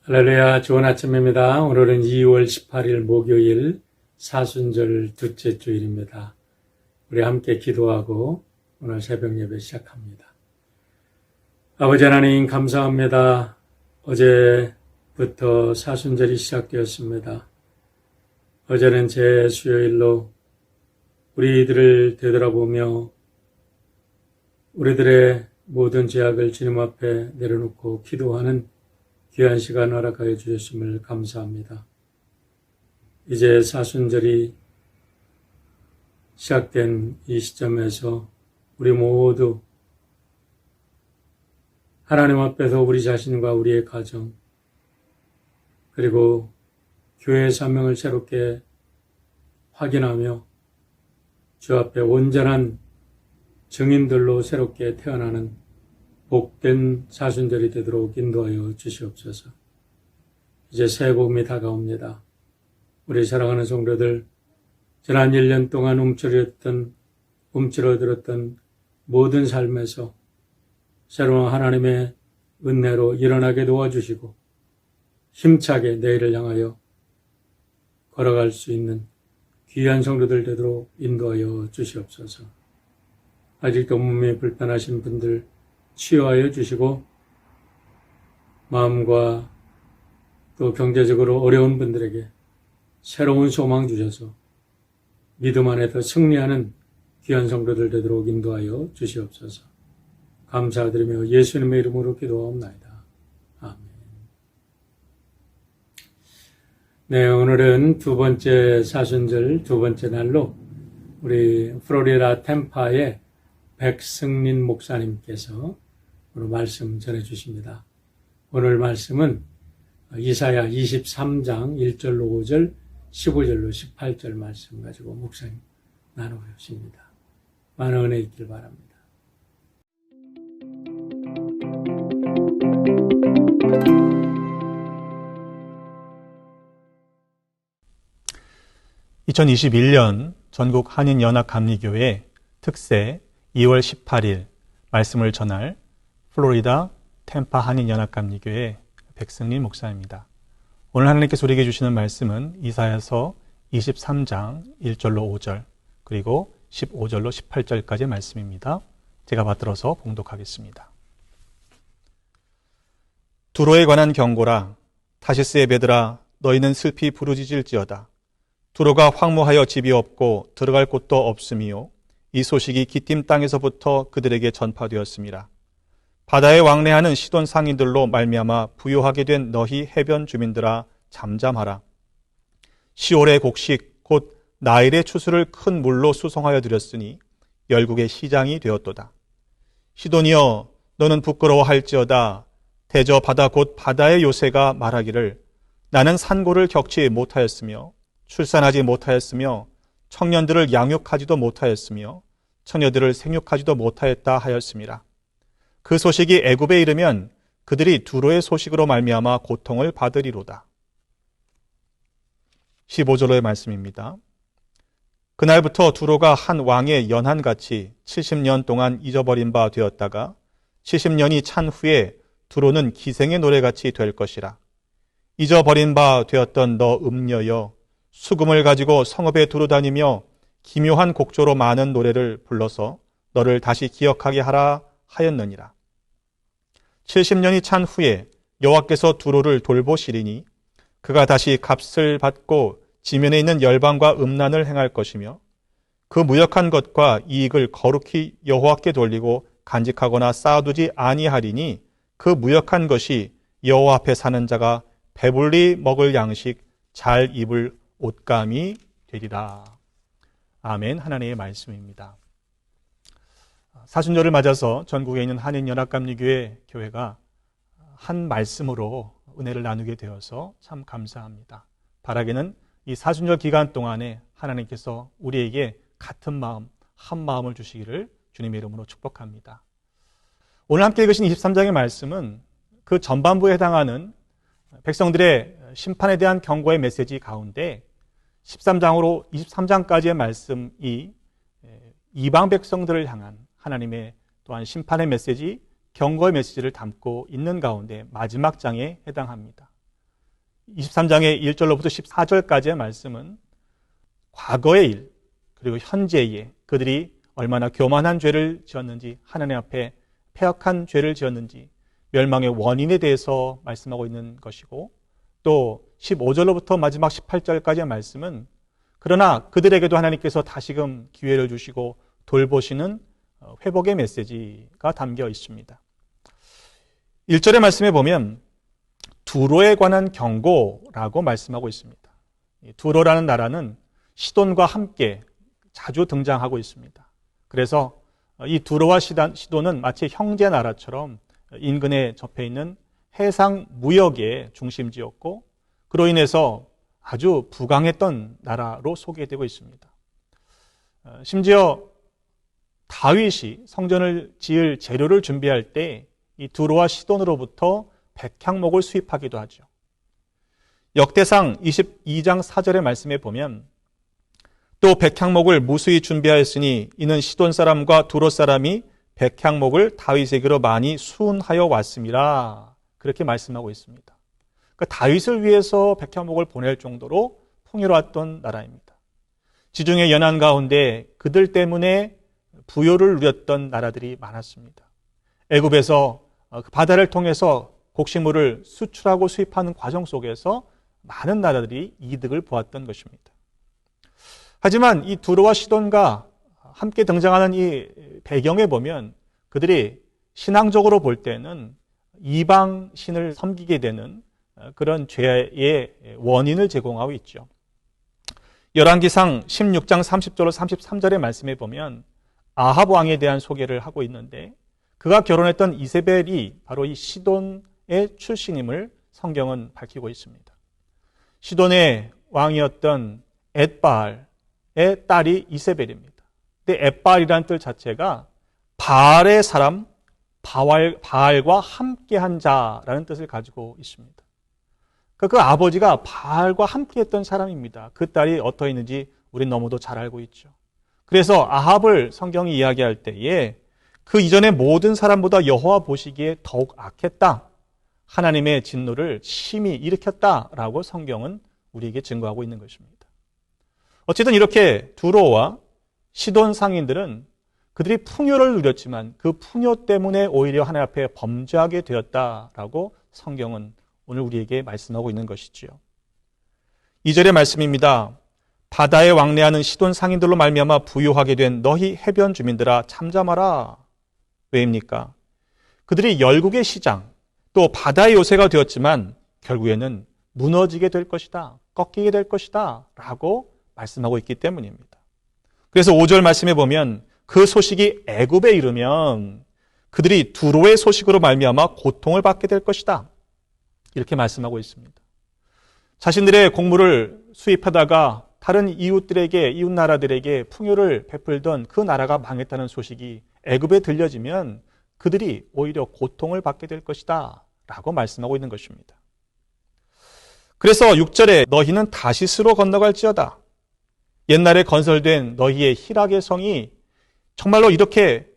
할렐루야, 좋은 아침입니다. 오늘은 2월 18일 목요일 사순절 둘째 주일입니다. 우리 함께 기도하고 오늘 새벽 예배 시작합니다. 아버지 하나님 감사합니다. 어제부터 사순절이 시작되었습니다. 어제는 제 수요일로 우리들을 되돌아보며 우리들의 모든 죄악을 주님 앞에 내려놓고 기도하는 귀한 시간 허락하여 주셨음을 감사합니다. 이제 사순절이 시작된 이 시점에서 우리 모두 하나님 앞에서 우리 자신과 우리의 가정 그리고 교회의 사명을 새롭게 확인하며 주 앞에 온전한 증인들로 새롭게 태어나는 복된 사순절이 되도록 인도하여 주시옵소서. 이제 새해 복음이 다가옵니다. 우리 사랑하는 성도들, 지난 1년 동안 움츠러들었던 모든 삶에서 새로운 하나님의 은혜로 일어나게 도와주시고 힘차게 내일을 향하여 걸어갈 수 있는 귀한 성도들 되도록 인도하여 주시옵소서. 아직도 몸이 불편하신 분들 치유하여 주시고 마음과 또 경제적으로 어려운 분들에게 새로운 소망 주셔서 믿음 안에서 승리하는 귀한 성도들 되도록 인도하여 주시옵소서. 감사드리며 예수님의 이름으로 기도하옵나이다. 아멘. 네, 오늘은 두 번째 사순절 두 번째 날로 우리 플로리다 템파의 백승린 목사님께서 오늘 말씀 전해주십니다. 오늘 말씀은 이사야 23장 1절로 5절, 15절로 18절 말씀 가지고 목사님 나누십니다. 많은 은혜 있길 바랍니다. (2021년) 전국 한인연합감리교회 특세 2월 18일 말씀을 전할 플로리다 템파 한인연합감리교회 백승린 목사입니다. 오늘 하나님께서 우리에게 주시는 말씀은 이사야서 23장 1절로 5절 그리고 15절로 18절까지의 말씀입니다. 제가 받들어서 봉독하겠습니다. 두로에 관한 경고라. 타시스의 배들아, 너희는 슬피 부르짖을지어다. 두로가 황무하여 집이 없고 들어갈 곳도 없음이요, 이 소식이 기띔 땅에서부터 그들에게 전파되었습니다. 바다에 왕래하는 시돈 상인들로 말미암아 부요하게 된 너희 해변 주민들아, 잠잠하라. 시올의 곡식 곧 나일의 추수를 큰 물로 수송하여 드렸으니 열국의 시장이 되었도다. 시돈이여, 너는 부끄러워할지어다. 대저 바다 곧 바다의 요새가 말하기를 나는 산고를 겪지 못하였으며 출산하지 못하였으며 청년들을 양육하지도 못하였으며 처녀들을 생육하지도 못하였다 하였습니다. 그 소식이 애굽에 이르면 그들이 두로의 소식으로 말미암아 고통을 받으리로다. 15절의 말씀입니다. 그날부터 두로가 한 왕의 연한같이 70년 동안 잊어버린 바 되었다가 70년이 찬 후에 두로는 기생의 노래같이 될 것이라. 잊어버린 바 되었던 너 음녀여, 수금을 가지고 성읍에 두루다니며 기묘한 곡조로 많은 노래를 불러서 너를 다시 기억하게 하라 하였느니라. 70년이 찬 후에 여호와께서 두로를 돌보시리니 그가 다시 값을 받고 지면에 있는 열방과 음란을 행할 것이며 그 무역한 것과 이익을 거룩히 여호와께 돌리고 간직하거나 쌓아두지 아니하리니 그 무역한 것이 여호와 앞에 사는 자가 배불리 먹을 양식, 잘 입을 옷감이 되리라. 아멘. 하나님의 말씀입니다. 사순절을 맞아서 전국에 있는 한인연합감리교회 교회가 한 말씀으로 은혜를 나누게 되어서 참 감사합니다. 바라기는 이 사순절 기간 동안에 하나님께서 우리에게 같은 마음, 한 마음을 주시기를 주님의 이름으로 축복합니다. 오늘 함께 읽으신 23장의 말씀은 그 전반부에 해당하는 백성들의 심판에 대한 경고의 메시지 가운데 13장으로 23장까지의 말씀이 이방 백성들을 향한 하나님의 또한 심판의 메시지, 경고의 메시지를 담고 있는 가운데 마지막 장에 해당합니다. 23장의 1절로부터 14절까지의 말씀은 과거의 일, 그리고 현재의 그들이 얼마나 교만한 죄를 지었는지, 하나님 앞에 패역한 죄를 지었는지, 멸망의 원인에 대해서 말씀하고 있는 것이고, 또 15절로부터 마지막 18절까지의 말씀은 그러나 그들에게도 하나님께서 다시금 기회를 주시고 돌보시는 회복의 메시지가 담겨 있습니다. 1절의 말씀에 보면 두로에 관한 경고라고 말씀하고 있습니다. 두로라는 나라는 시돈과 함께 자주 등장하고 있습니다. 그래서 이 두로와 시돈은 마치 형제 나라처럼 인근에 접해 있는 해상 무역의 중심지였고, 그로 인해서 아주 부강했던 나라로 소개되고 있습니다. 심지어 다윗이 성전을 지을 재료를 준비할 때 이 두로와 시돈으로부터 백향목을 수입하기도 하죠. 역대상 22장 4절의 말씀에 보면 또 백향목을 무수히 준비하였으니 이는 시돈 사람과 두로 사람이 백향목을 다윗에게로 많이 수운하여 왔음이라, 그렇게 말씀하고 있습니다. 그러니까 다윗을 위해서 백향목을 보낼 정도로 풍요로웠던 나라입니다. 지중해 연안 가운데 그들 때문에 부요를 누렸던 나라들이 많았습니다. 애굽에서 바다를 통해서 곡식물을 수출하고 수입하는 과정 속에서 많은 나라들이 이득을 보았던 것입니다. 하지만 이 두로와 시돈과 함께 등장하는 이 배경에 보면 그들이 신앙적으로 볼 때는 이방 신을 섬기게 되는 그런 죄의 원인을 제공하고 있죠. 열왕기상 16장 30절로 33절의 말씀에 보면 아합 왕에 대한 소개를 하고 있는데, 그가 결혼했던 이세벨이 바로 이 시돈의 출신임을 성경은 밝히고 있습니다. 시돈의 왕이었던 엣바알의 딸이 이세벨입니다. 근데 엣바알이라는 뜻 자체가 바알의 사람, 바알과 함께한 자라는 뜻을 가지고 있습니다. 그 아버지가 바알과 함께했던 사람입니다. 그 딸이 어떠했는지 우린 너무도 잘 알고 있죠. 그래서 아합을 성경이 이야기할 때에 그 이전의 모든 사람보다 여호와 보시기에 더욱 악했다, 하나님의 진노를 심히 일으켰다라고 성경은 우리에게 증거하고 있는 것입니다. 어쨌든 이렇게 두로와 시돈 상인들은 그들이 풍요를 누렸지만 그 풍요 때문에 오히려 하나님 앞에 범죄하게 되었다라고 성경은 오늘 우리에게 말씀하고 있는 것이지요. 2절의 말씀입니다. 바다에 왕래하는 시돈 상인들로 말미암아 부유하게 된 너희 해변 주민들아 잠잠하라. 왜입니까? 그들이 열국의 시장, 또 바다의 요새가 되었지만 결국에는 무너지게 될 것이다, 꺾이게 될 것이다 라고 말씀하고 있기 때문입니다. 그래서 5절 말씀에 보면 그 소식이 애굽에 이르면 그들이 두로의 소식으로 말미암아 고통을 받게 될 것이다, 이렇게 말씀하고 있습니다. 자신들의 곡물을 수입하다가 다른 이웃 나라들에게 풍요를 베풀던 그 나라가 망했다는 소식이 애굽에 들려지면 그들이 오히려 고통을 받게 될 것이다 라고 말씀하고 있는 것입니다. 그래서 6절에 너희는 다시스로 건너갈지어다. 옛날에 건설된 너희의 희락의 성이 정말로 이렇게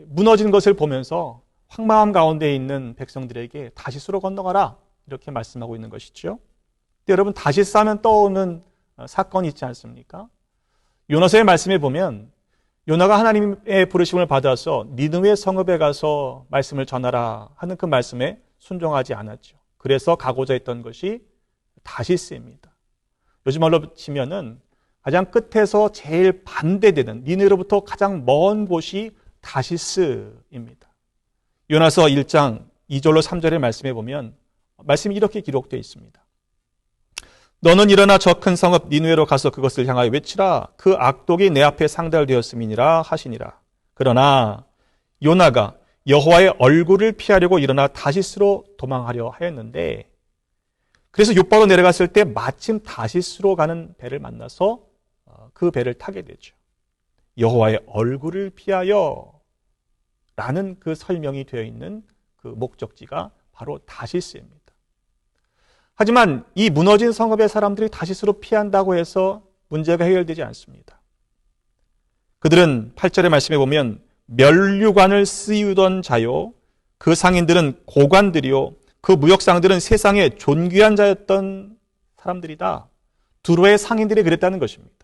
무너진 것을 보면서 황망함 가운데 있는 백성들에게 다시스로 건너가라, 이렇게 말씀하고 있는 것이죠. 근데 여러분, 다시스 하면 떠오르는 사건이 있지 않습니까? 요나서의 말씀에 보면 요나가 하나님의 부르심을 받아서 니느웨 성읍에 가서 말씀을 전하라 하는 그 말씀에 순종하지 않았죠. 그래서 가고자 했던 것이 다시스입니다. 요즘 말로 치면은 가장 끝에서 제일 반대되는 니느웨로부터 가장 먼 곳이 다시스입니다. 요나서 1장 2절로 3절의 말씀에 보면 말씀이 이렇게 기록되어 있습니다. 너는 일어나 저 큰 성읍 니느웨로 가서 그것을 향하여 외치라. 그 악독이 내 앞에 상달되었음이니라 하시니라. 그러나 요나가 여호와의 얼굴을 피하려고 일어나 다시스로 도망하려 하였는데, 그래서 욥바로 내려갔을 때 마침 다시스로 가는 배를 만나서 그 배를 타게 되죠. 여호와의 얼굴을 피하여 라는 그 설명이 되어 있는 그 목적지가 바로 다시스입니다. 하지만 이 무너진 성읍의 사람들이 다시스로 피한다고 해서 문제가 해결되지 않습니다. 그들은 8절의 말씀에 보면 면류관을 쓰이던 자요, 그 상인들은 고관들이요, 그 무역상들은 세상에 존귀한 자였던 사람들이다. 두로의 상인들이 그랬다는 것입니다.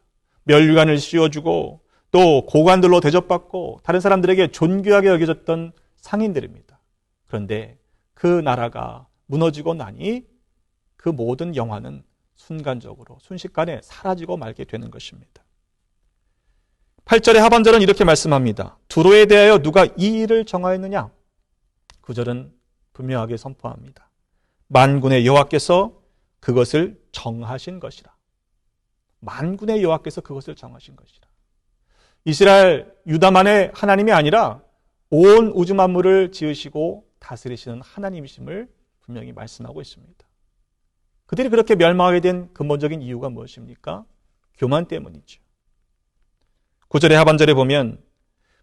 면류관을 씌워주고 또 고관들로 대접받고 다른 사람들에게 존귀하게 여겨졌던 상인들입니다. 그런데 그 나라가 무너지고 나니 그 모든 영화는 순간적으로 순식간에 사라지고 말게 되는 것입니다. 8절의 하반절은 이렇게 말씀합니다. 두로에 대하여 누가 이 일을 정하였느냐? 9절은 분명하게 선포합니다. 만군의 여호와께서 그것을 정하신 것이라. 만군의 여호와께서 그것을 정하신 것이라. 이스라엘 유다만의 하나님이 아니라 온 우주 만물을 지으시고 다스리시는 하나님이심을 분명히 말씀하고 있습니다. 그들이 그렇게 멸망하게 된 근본적인 이유가 무엇입니까? 교만 때문이죠. 9절의 하반절에 보면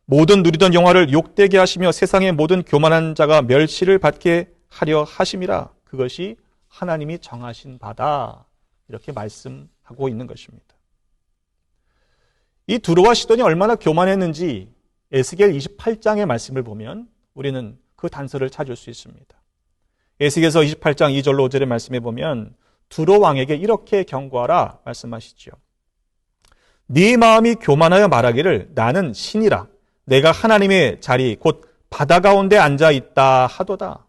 모든 누리던 영화를 욕되게 하시며 세상의 모든 교만한 자가 멸시를 받게 하려 하심이라. 그것이 하나님이 정하신 바다. 이렇게 말씀하고 있는 것입니다. 이 두로와 시돈이 얼마나 교만했는지 에스겔 28장의 말씀을 보면 우리는 그 단서를 찾을 수 있습니다. 에스겔서 28장 2절로 5절의 말씀에 보면 두로 왕에게 이렇게 경고하라 말씀하시죠. 네 마음이 교만하여 말하기를 나는 신이라 내가 하나님의 자리 곧 바다 가운데 앉아 있다 하도다.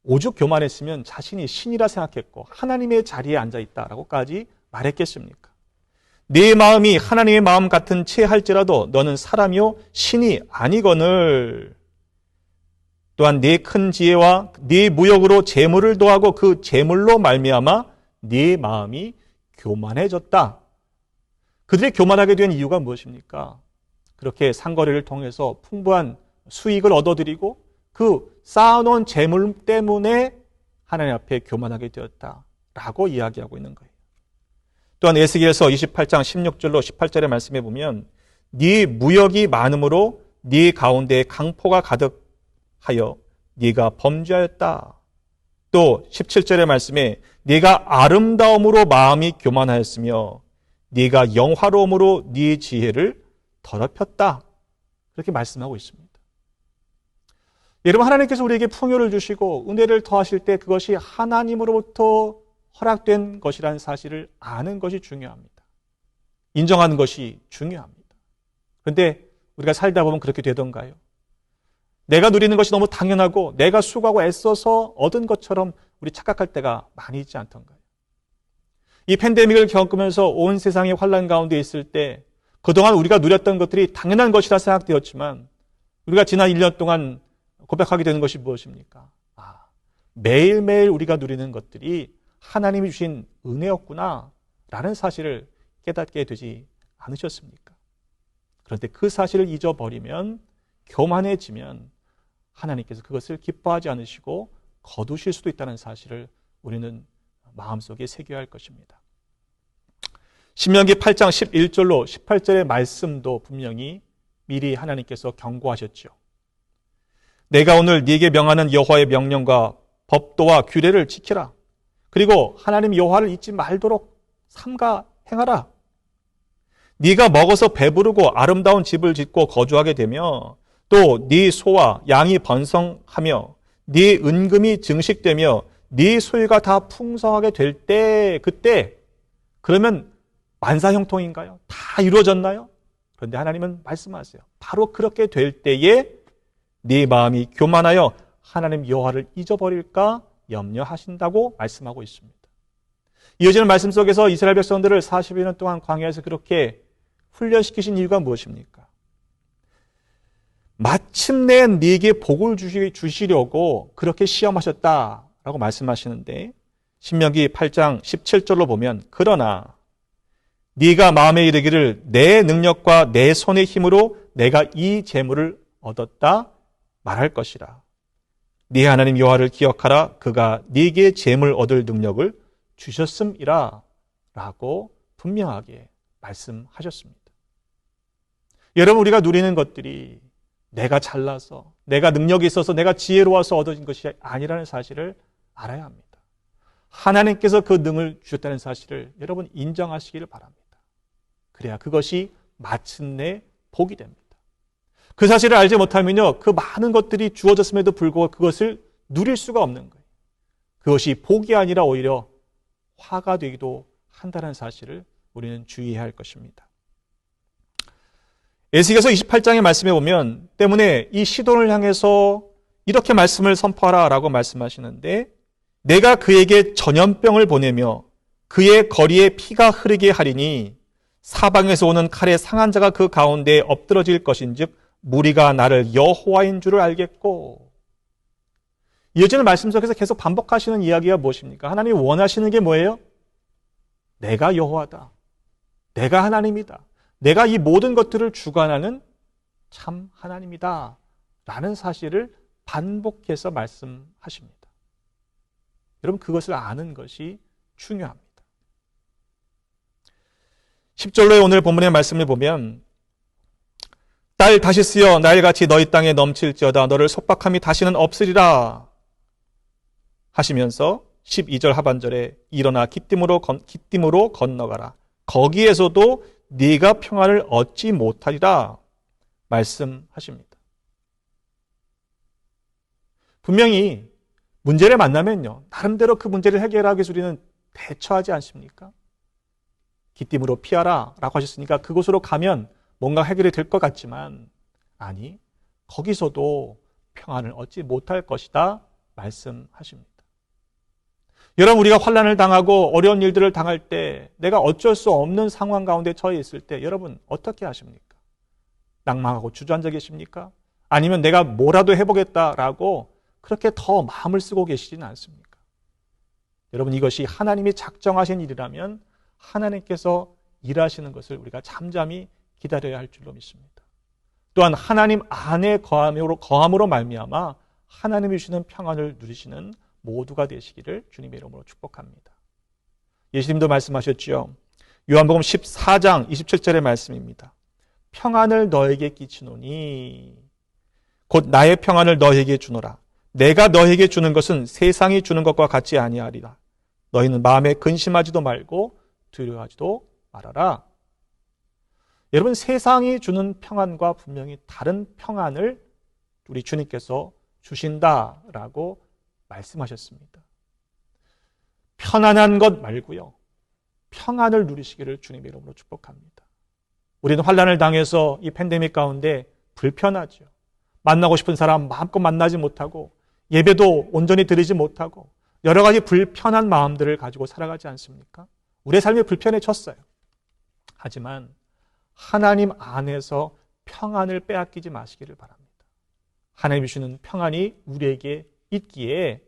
오죽 교만했으면 자신이 신이라 생각했고 하나님의 자리에 앉아 있다라고까지 말했겠습니까? 네 마음이 하나님의 마음 같은 채 할지라도 너는 사람이요 신이 아니거늘. 또한 네 큰 지혜와 네 무역으로 재물을 도하고 그 재물로 말미암아 네 마음이 교만해졌다. 그들이 교만하게 된 이유가 무엇입니까? 그렇게 상거래를 통해서 풍부한 수익을 얻어들이고 그 쌓아놓은 재물 때문에 하나님 앞에 교만하게 되었다라고 이야기하고 있는 거예요. 또한 에스겔서 28장 16절로 18절의 말씀에 보면 네 무역이 많음으로 네 가운데에 강포가 가득하여 네가 범죄하였다. 또 17절의 말씀에 네가 아름다움으로 마음이 교만하였으며 네가 영화로움으로 네 지혜를 더럽혔다. 그렇게 말씀하고 있습니다. 여러분, 하나님께서 우리에게 풍요를 주시고 은혜를 더하실 때 그것이 하나님으로부터 허락된 것이라는 사실을 아는 것이 중요합니다. 인정하는 것이 중요합니다. 그런데 우리가 살다 보면 그렇게 되던가요? 내가 누리는 것이 너무 당연하고 내가 수고하고 애써서 얻은 것처럼 우리 착각할 때가 많이 있지 않던가요? 이 팬데믹을 겪으면서 온 세상이 환난 가운데 있을 때 그동안 우리가 누렸던 것들이 당연한 것이라 생각되었지만 우리가 지난 1년 동안 고백하게 되는 것이 무엇입니까? 매일매일 우리가 누리는 것들이 하나님이 주신 은혜였구나 라는 사실을 깨닫게 되지 않으셨습니까? 그런데 그 사실을 잊어버리면 교만해지면 하나님께서 그것을 기뻐하지 않으시고 거두실 수도 있다는 사실을 우리는 마음속에 새겨야 할 것입니다. 신명기 8장 11절로 18절의 말씀도 분명히 미리 하나님께서 경고하셨죠. 내가 오늘 네게 명하는 여호와의 명령과 법도와 규례를 지키라. 그리고 하나님 여호와를 잊지 말도록 삼가 행하라. 네가 먹어서 배부르고 아름다운 집을 짓고 거주하게 되며 또 네 소와 양이 번성하며 네 은금이 증식되며 네 소유가 다 풍성하게 될 때 그때 그러면 만사형통인가요? 다 이루어졌나요? 그런데 하나님은 말씀하세요. 바로 그렇게 될 때에 네 마음이 교만하여 하나님 여호와를 잊어버릴까 염려하신다고 말씀하고 있습니다. 이어지는 말씀 속에서 이스라엘 백성들을 40여 년 동안 광야에서 그렇게 훈련시키신 이유가 무엇입니까? 마침내 네게 복을 주시려고 그렇게 시험하셨다라고 말씀하시는데 신명기 8장 17절로 보면 그러나 네가 마음에 이르기를 내 능력과 내 손의 힘으로 내가 이 재물을 얻었다 말할 것이라. 네 하나님 여호와를 기억하라. 그가 네게 재물 얻을 능력을 주셨음이라 라고 분명하게 말씀하셨습니다. 여러분, 우리가 누리는 것들이 내가 잘나서 내가 능력이 있어서 내가 지혜로워서 얻어진 것이 아니라는 사실을 알아야 합니다. 하나님께서 그 능을 주셨다는 사실을 여러분 인정하시기를 바랍니다. 그래야 그것이 마침내 복이 됩니다. 그 사실을 알지 못하면요, 그 많은 것들이 주어졌음에도 불구하고 그것을 누릴 수가 없는 거예요. 그것이 복이 아니라 오히려 화가 되기도 한다는 사실을 우리는 주의해야 할 것입니다. 에스겔서 28장의 말씀에 보면 때문에 이 시돈을 향해서 이렇게 말씀을 선포하라 라고 말씀하시는데 내가 그에게 전염병을 보내며 그의 거리에 피가 흐르게 하리니 사방에서 오는 칼에 상한 자가 그 가운데에 엎드러질 것인즉 무리가 나를 여호와인 줄을 알겠고. 이어지는 말씀 속에서 계속 반복하시는 이야기가 무엇입니까? 하나님이 원하시는 게 뭐예요? 내가 여호와다. 내가 하나님이다. 내가 이 모든 것들을 주관하는 참 하나님이다. 라는 사실을 반복해서 말씀하십니다. 여러분 그것을 아는 것이 중요합니다. 10절로의 오늘 본문의 말씀을 보면 딸 다시 쓰여 나일같이 너희 땅에 넘칠지어다 너를 속박함이 다시는 없으리라 하시면서 12절 하반절에 일어나 기띔으로 건너가라 거기에서도 네가 평안을 얻지 못하리라 말씀하십니다. 분명히 문제를 만나면요 나름대로 그 문제를 해결하기 위해서 우리는 대처하지 않습니까? 기띔으로 피하라 라고 하셨으니까 그곳으로 가면 뭔가 해결이 될 것 같지만 아니 거기서도 평안을 얻지 못할 것이다 말씀하십니다. 여러분 우리가 환난을 당하고 어려운 일들을 당할 때 내가 어쩔 수 없는 상황 가운데 처해 있을 때 여러분 어떻게 하십니까? 낭망하고 주저앉아 계십니까? 아니면 내가 뭐라도 해보겠다라고 그렇게 더 마음을 쓰고 계시지는 않습니까? 여러분 이것이 하나님이 작정하신 일이라면 하나님께서 일하시는 것을 우리가 잠잠히 기다려야 할 줄로 믿습니다. 또한 하나님 안에 거함으로 말미암아 하나님이 주시는 평안을 누리시는 모두가 되시기를 주님의 이름으로 축복합니다. 예수님도 말씀하셨죠. 요한복음 14장 27절의 말씀입니다. 평안을 너에게 끼치노니 곧 나의 평안을 너에게 주노라. 내가 너에게 주는 것은 세상이 주는 것과 같지 아니하리라. 너희는 마음에 근심하지도 말고 두려워하지도 말아라. 여러분 세상이 주는 평안과 분명히 다른 평안을 우리 주님께서 주신다라고 말씀하셨습니다. 편안한 것 말고요. 평안을 누리시기를 주님의 이름으로 축복합니다. 우리는 환난을 당해서 이 팬데믹 가운데 불편하죠. 만나고 싶은 사람 마음껏 만나지 못하고 예배도 온전히 드리지 못하고 여러 가지 불편한 마음들을 가지고 살아가지 않습니까? 우리의 삶이 불편해졌어요. 하지만 하나님 안에서 평안을 빼앗기지 마시기를 바랍니다. 하나님이 주시는 평안이 우리에게 있기에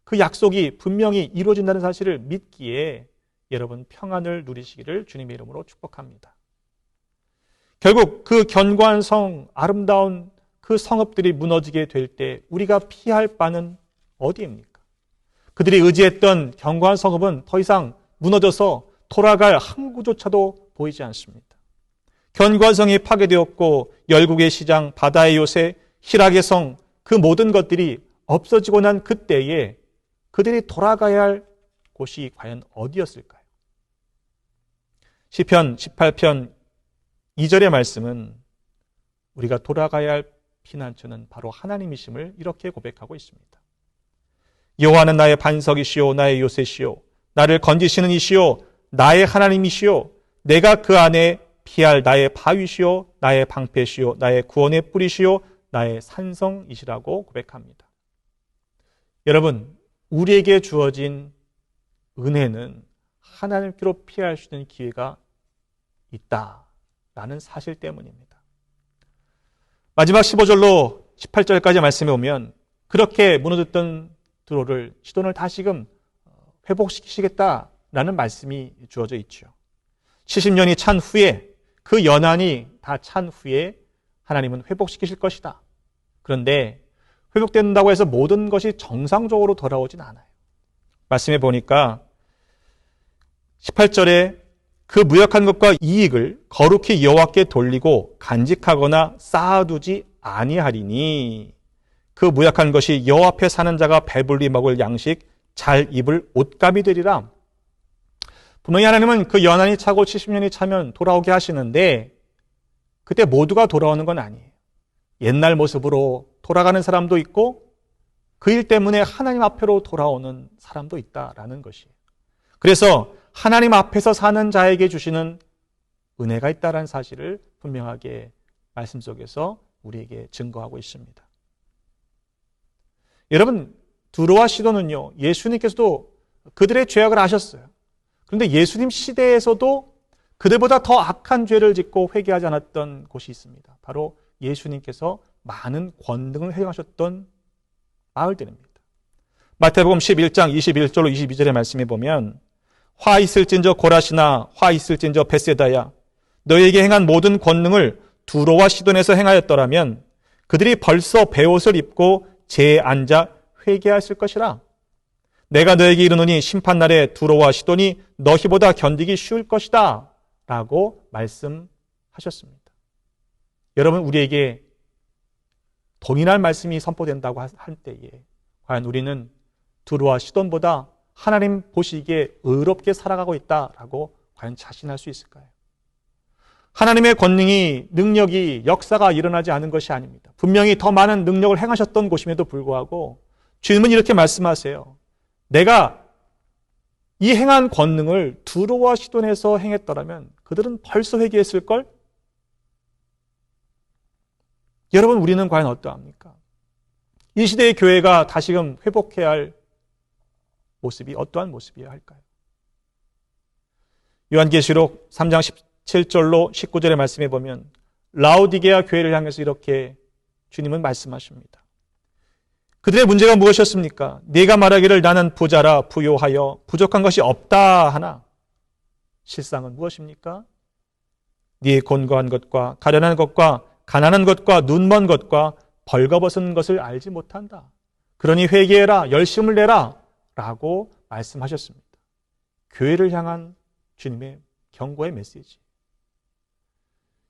그 약속이 분명히 이루어진다는 사실을 믿기에 여러분 평안을 누리시기를 주님의 이름으로 축복합니다. 결국 그 견고한 성, 아름다운 그 성읍들이 무너지게 될 때 우리가 피할 바는 어디입니까? 그들이 의지했던 견고한 성읍은 더 이상 무너져서 돌아갈 항구조차도 보이지 않습니다. 견고한 성이 파괴되었고 열국의 시장, 바다의 요새, 희락의 성, 그 모든 것들이 없어지고 난 그때에 그들이 돌아가야 할 곳이 과연 어디였을까요? 시편 18편 2절의 말씀은 우리가 돌아가야 할 피난처는 바로 하나님이심을 이렇게 고백하고 있습니다. 여호와는 나의 반석이시오 나의 요새시오 나를 건지시는 이시오 나의 하나님이시오 내가 그 안에 피할 나의 바위시오 나의 방패시오 나의 구원의 뿌리시오 나의 산성이시라고 고백합니다. 여러분 우리에게 주어진 은혜는 하나님께로 피할 수 있는 기회가 있다라는 사실 때문입니다. 마지막 15절로 18절까지 말씀해 오면 그렇게 무너졌던 드로를 시돈을 다시금 회복시키시겠다라는 말씀이 주어져 있죠. 70년이 찬 후에 그 연한이 다 찬 후에 하나님은 회복시키실 것이다. 그런데 회복된다고 해서 모든 것이 정상적으로 돌아오진 않아요. 말씀해 보니까 18절에 그 무역한 것과 이익을 거룩히 여호와께 돌리고 간직하거나 쌓아두지 아니하리니 그 무약한 것이 여호와 앞에 사는 자가 배불리 먹을 양식 잘 입을 옷감이 되리라. 분명히 하나님은 그 연한이 차고 70년이 차면 돌아오게 하시는데 그때 모두가 돌아오는 건 아니에요. 옛날 모습으로 돌아가는 사람도 있고 그 일 때문에 하나님 앞으로 돌아오는 사람도 있다라는 것이에요. 그래서 하나님 앞에서 사는 자에게 주시는 은혜가 있다는 사실을 분명하게 말씀 속에서 우리에게 증거하고 있습니다. 여러분, 두로와 시돈은요, 예수님께서도 그들의 죄악을 아셨어요. 그런데 예수님 시대에서도 그들보다 더 악한 죄를 짓고 회개하지 않았던 곳이 있습니다. 바로 예수님께서 많은 권능을 행하셨던 마을들입니다. 마태복음 11장 21절로 22절의 말씀에 보면 화 있을진저 고라시나 화 있을진저 벳세다야 너희에게 행한 모든 권능을 두로와 시돈에서 행하였더라면 그들이 벌써 베옷을 입고 재에 앉아 회개하였을 것이라. 내가 너에게 이르노니 심판날에 두로와 시돈이 너희보다 견디기 쉬울 것이다 라고 말씀하셨습니다. 여러분, 우리에게 동일한 말씀이 선포된다고 할 때에 과연 우리는 두로와 시돈보다 하나님 보시기에 의롭게 살아가고 있다라고 과연 자신할 수 있을까요? 하나님의 권능이, 능력이, 역사가 일어나지 않은 것이 아닙니다. 분명히 더 많은 능력을 행하셨던 곳임에도 불구하고 주님은 이렇게 말씀하세요. 내가 이 행한 권능을 두로와 시돈에서 행했더라면 그들은 벌써 회개했을걸? 여러분, 우리는 과연 어떠합니까? 이 시대의 교회가 다시금 회복해야 할 모습이 어떠한 모습이어야 할까요? 요한계시록 3장 17절로 19절의 말씀에 보면 라오디게아 교회를 향해서 이렇게 주님은 말씀하십니다. 그들의 문제가 무엇이었습니까? 네가 말하기를 나는 부자라 부요하여 부족한 것이 없다 하나 실상은 무엇입니까? 네 곤고한 것과 가련한 것과 가난한 것과 눈먼 것과 벌거벗은 것을 알지 못한다. 그러니 회개해라, 열심을 내라 라고 말씀하셨습니다. 교회를 향한 주님의 경고의 메시지.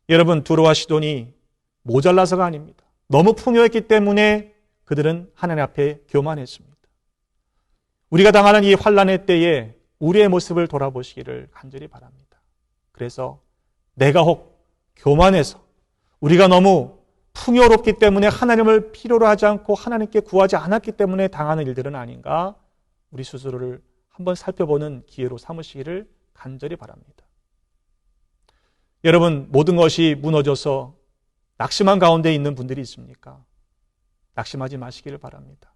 여러분, 두로와 시돈이 모자라서가 아닙니다. 너무 풍요했기 때문에 그들은 하나님 앞에 교만했습니다. 우리가 당하는 이 환난의 때에 우리의 모습을 돌아보시기를 간절히 바랍니다. 그래서 내가 혹 교만해서 우리가 너무 풍요롭기 때문에 하나님을 필요로 하지 않고 하나님께 구하지 않았기 때문에 당하는 일들은 아닌가, 우리 스스로를 한번 살펴보는 기회로 삼으시기를 간절히 바랍니다. 여러분, 모든 것이 무너져서 낙심한 가운데 있는 분들이 있습니까? 낙심하지 마시기를 바랍니다.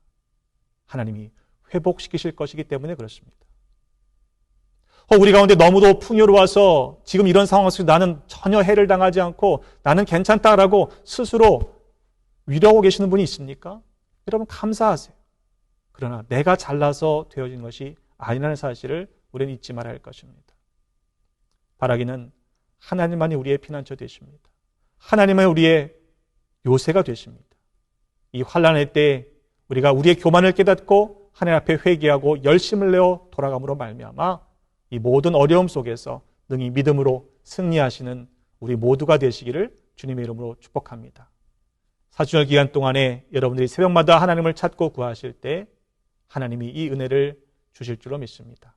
하나님이 회복시키실 것이기 때문에 그렇습니다. 우리 가운데 너무도 풍요로워서 지금 이런 상황에서 나는 전혀 해를 당하지 않고 나는 괜찮다라고 스스로 위로하고 계시는 분이 있습니까? 여러분, 감사하세요. 그러나 내가 잘나서 되어진 것이 아니라는 사실을 우리는 잊지 말아야 할 것입니다. 바라기는 하나님만이 우리의 피난처 되십니다. 하나님은 우리의 요새가 되십니다. 이 환난의 때에 우리가 우리의 교만을 깨닫고 하나님 앞에 회개하고 열심을 내어 돌아감으로 말미암아 이 모든 어려움 속에서 능히 믿음으로 승리하시는 우리 모두가 되시기를 주님의 이름으로 축복합니다. 사순절 기간 동안에 여러분들이 새벽마다 하나님을 찾고 구하실 때 하나님이 이 은혜를 주실 줄로 믿습니다.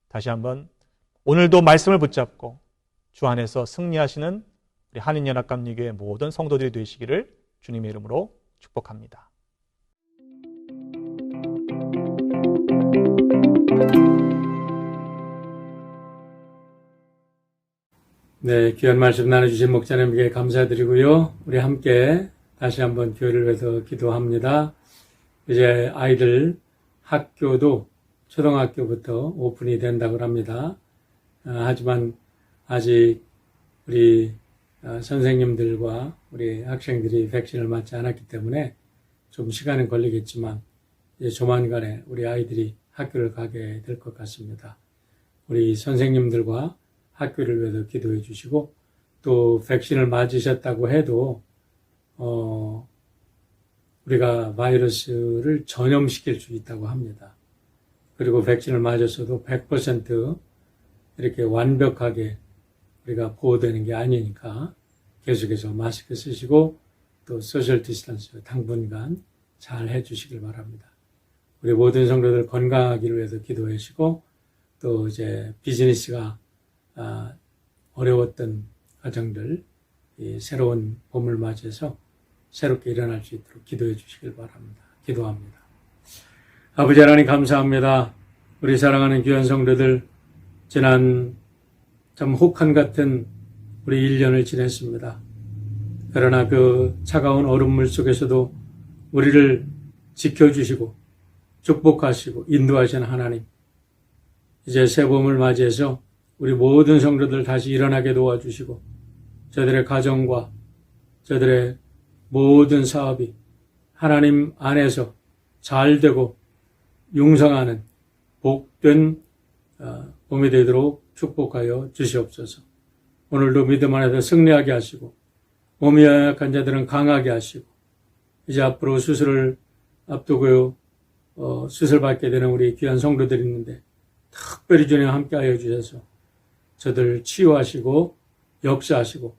다시 한번 오늘도 말씀을 붙잡고 주 안에서 승리하시는 우리 한인연합감리교회 모든 성도들이 되시기를 주님의 이름으로 축복합니다. 네, 귀한 말씀 나눠주신 목사님에게 감사드리고요. 우리 함께 다시 한번 교회를 위해서 기도합니다. 이제 아이들 학교도 초등학교부터 오픈이 된다고 합니다. 하지만 아직 우리 선생님들과 우리 학생들이 백신을 맞지 않았기 때문에 좀 시간은 걸리겠지만 이제 조만간에 우리 아이들이 학교를 가게 될 것 같습니다. 우리 선생님들과 학교를 위해서 기도해 주시고 또 백신을 맞으셨다고 해도 우리가 바이러스를 전염시킬 수 있다고 합니다. 그리고 백신을 맞았어도 100% 이렇게 완벽하게 우리가 보호되는 게 아니니까 계속해서 마스크 쓰시고 또 소셜 디스턴스 당분간 잘 해주시길 바랍니다. 우리 모든 성도들 건강하기를 위해서 기도해 주시고 또 이제 비즈니스가 어려웠던 가정들 이 새로운 봄을 맞이해서 새롭게 일어날 수 있도록 기도해 주시길 바랍니다. 기도합니다. 아버지 하나님 감사합니다. 우리 사랑하는 귀한 성도들, 지난 참 혹한 같은 우리 1년을 지냈습니다. 그러나 그 차가운 얼음물 속에서도 우리를 지켜주시고 축복하시고 인도하시는 하나님, 이제 새봄을 맞이해서 우리 모든 성도들 다시 일어나게 도와주시고 저들의 가정과 저들의 모든 사업이 하나님 안에서 잘 되고 융성하는 복된 봄이 되도록 축복하여 주시옵소서. 오늘도 믿음 안에서 승리하게 하시고 몸이 약한 자들은 강하게 하시고 이제 앞으로 수술을 앞두고 수술받게 되는 우리 귀한 성도들이 있는데 특별히 주님 함께하여 주셔서 저들 치유하시고 역사하시고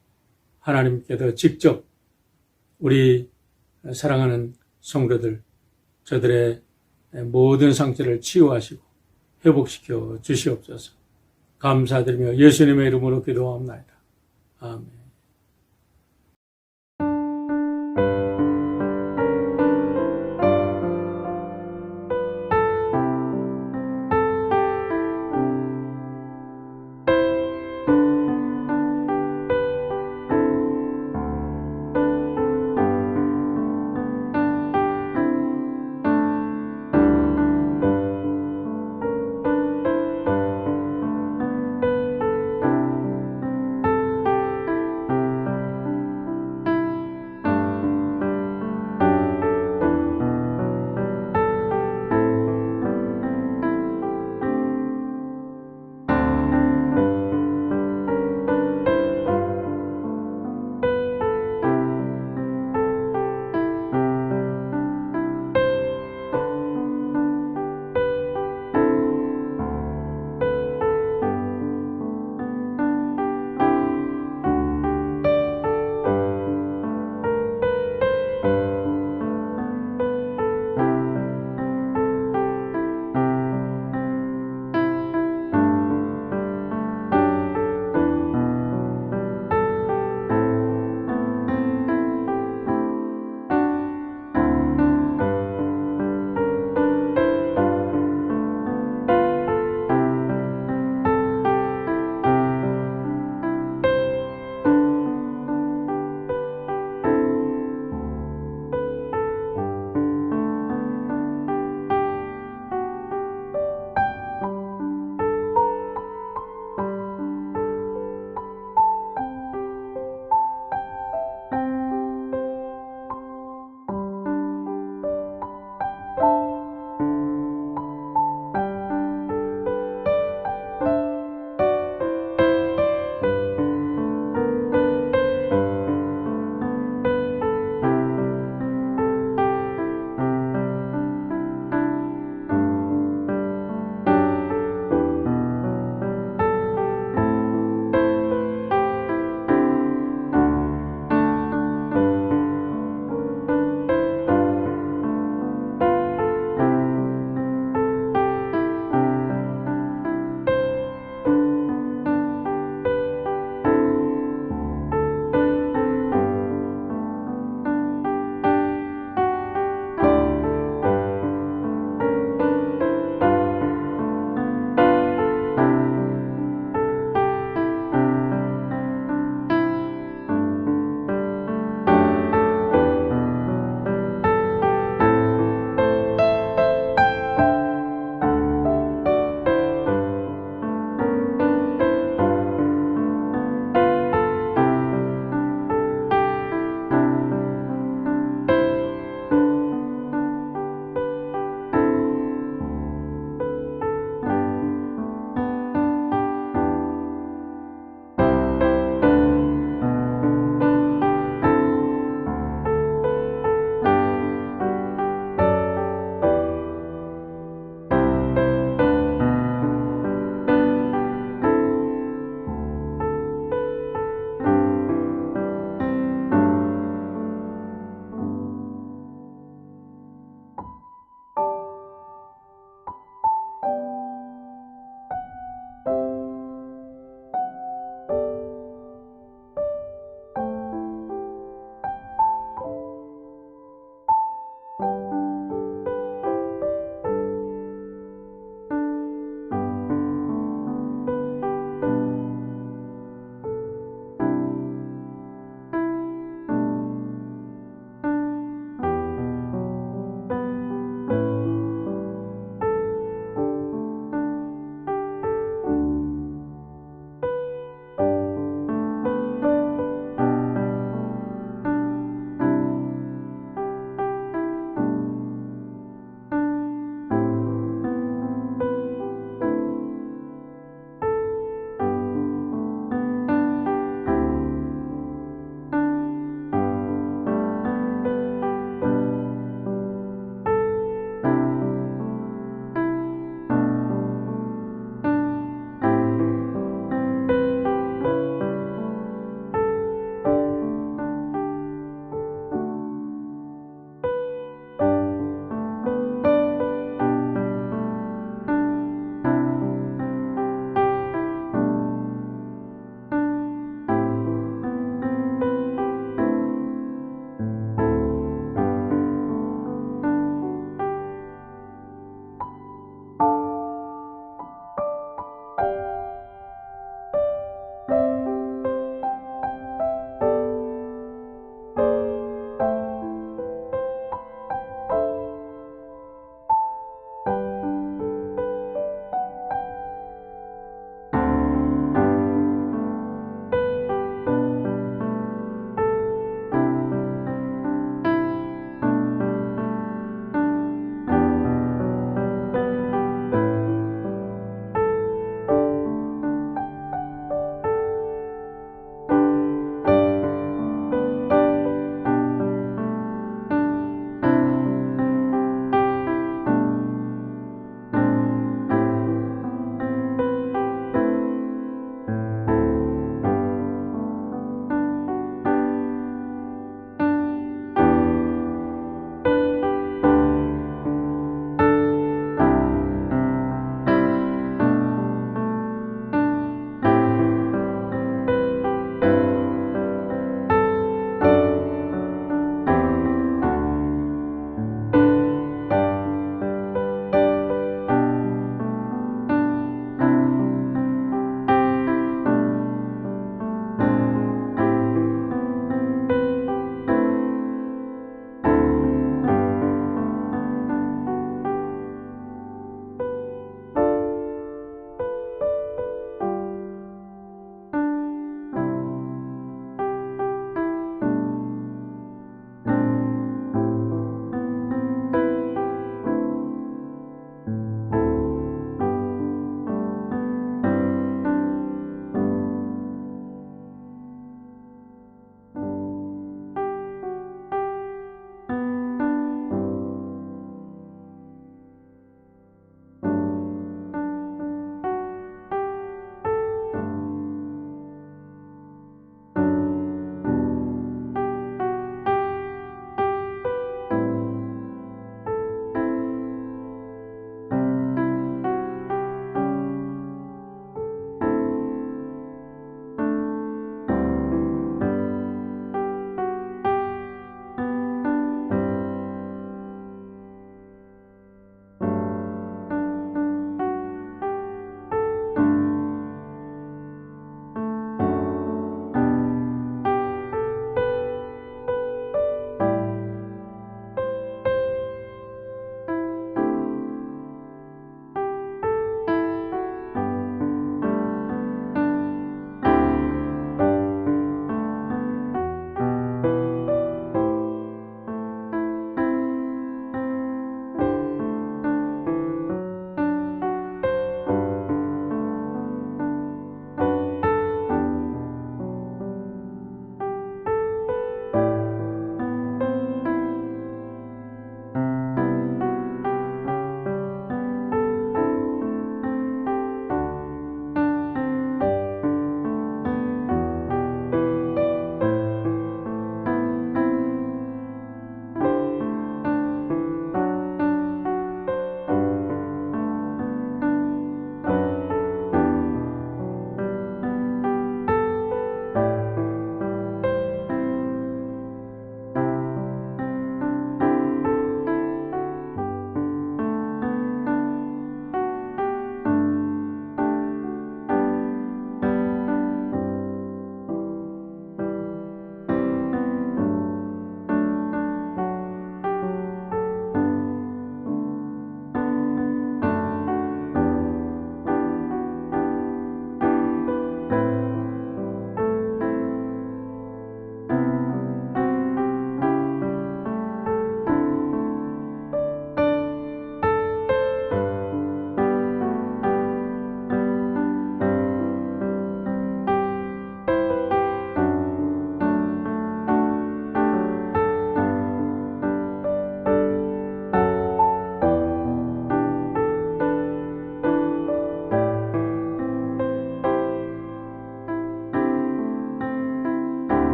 하나님께서 직접 우리 사랑하는 성도들 저들의 모든 상처를 치유하시고 회복시켜 주시옵소서. 감사드리며 예수님의 이름으로 기도합니다. 아멘.